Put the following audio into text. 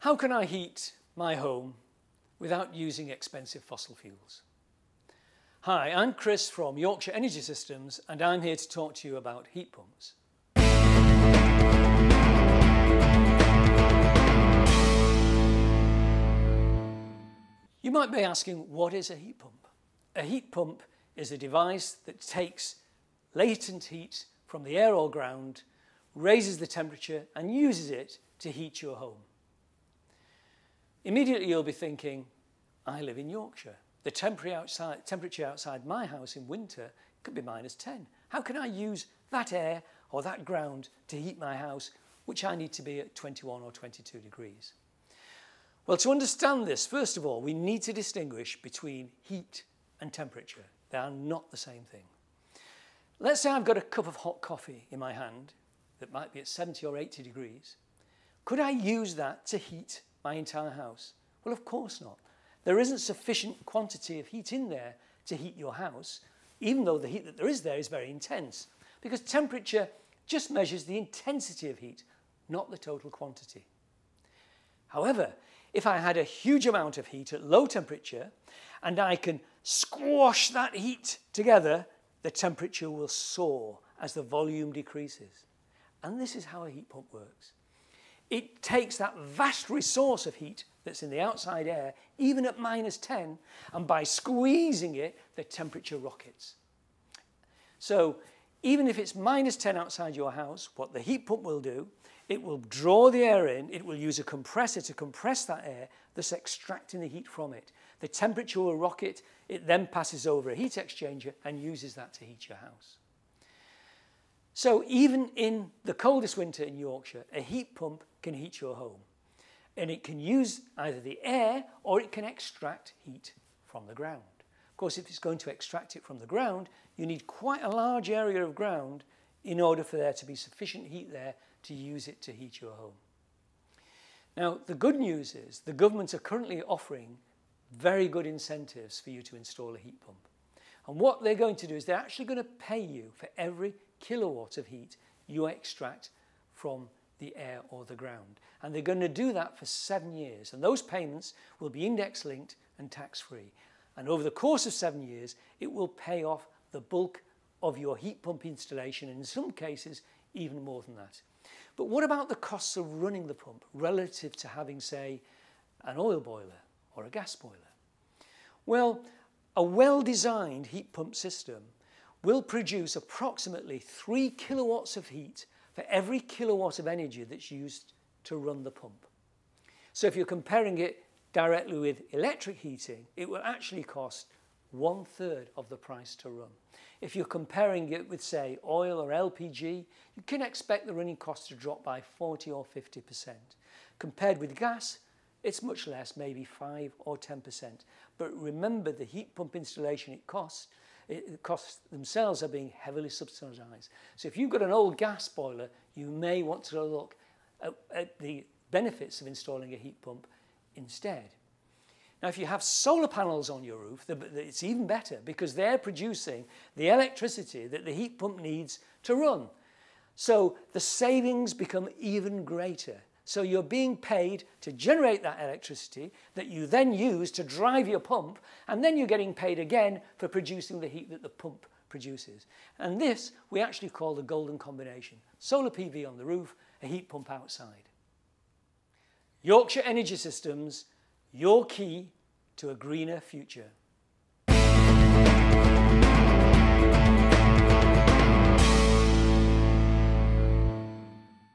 How can I heat my home without using expensive fossil fuels? Hi, I'm Chris from Yorkshire Energy Systems and I'm here to talk to you about heat pumps. You might be asking, what is a heat pump? A heat pump is a device that takes latent heat from the air or ground, raises the temperature and uses it to heat your home. Immediately you'll be thinking, I live in Yorkshire. The temperature outside my house in winter could be -10. How can I use that air or that ground to heat my house, which I need to be at 21 or 22 degrees? Well, to understand this, first of all, we need to distinguish between heat and temperature. They are not the same thing. Let's say I've got a cup of hot coffee in my hand that might be at 70 or 80 degrees. Could I use that to heat my entire house? Well, of course not. There isn't sufficient quantity of heat in there to heat your house, even though the heat that there is there is very intense, because temperature just measures the intensity of heat, not the total quantity. However, if I had a huge amount of heat at low temperature and I can squash that heat together, the temperature will soar as the volume decreases. And this is how a heat pump works. It takes that vast resource of heat that's in the outside air, even at -10, and by squeezing it, the temperature rockets. So even if it's -10 outside your house, what the heat pump will do, it will draw the air in, it will use a compressor to compress that air, thus extracting the heat from it. The temperature will rocket, it then passes over a heat exchanger and uses that to heat your house. So even in the coldest winter in Yorkshire, a heat pump can heat your home. And it can use either the air or it can extract heat from the ground. Of course, if it's going to extract it from the ground, you need quite a large area of ground in order for there to be sufficient heat there to use it to heat your home. Now, the good news is the governments are currently offering very good incentives for you to install a heat pump. And what they're going to do is they're actually going to pay you for every kilowatt of heat you extract from the air or the ground. And they're going to do that for 7 years. And those payments will be index linked and tax-free. And over the course of 7 years, it will pay off the bulk of your heat pump installation, and in some cases, even more than that. But what about the costs of running the pump relative to having, say, an oil boiler or a gas boiler? Well, a well-designed heat pump system will produce approximately 3 kilowatts of heat for every kilowatt of energy that's used to run the pump. So if you're comparing it directly with electric heating, it will actually cost 1/3 of the price to run. If you're comparing it with, say, oil or LPG, you can expect the running cost to drop by 40 or 50%. Compared with gas, it's much less, maybe 5 or 10%. But remember, the heat pump installation the costs themselves are being heavily subsidised. So if you've got an old gas boiler, you may want to look at the benefits of installing a heat pump instead. Now, if you have solar panels on your roof, it's even better because they're producing the electricity that the heat pump needs to run. So the savings become even greater. So you're being paid to generate that electricity that you then use to drive your pump, and then you're getting paid again for producing the heat that the pump produces. And this we actually call the golden combination. Solar PV on the roof, a heat pump outside. Yorkshire Energy Systems, your key to a greener future.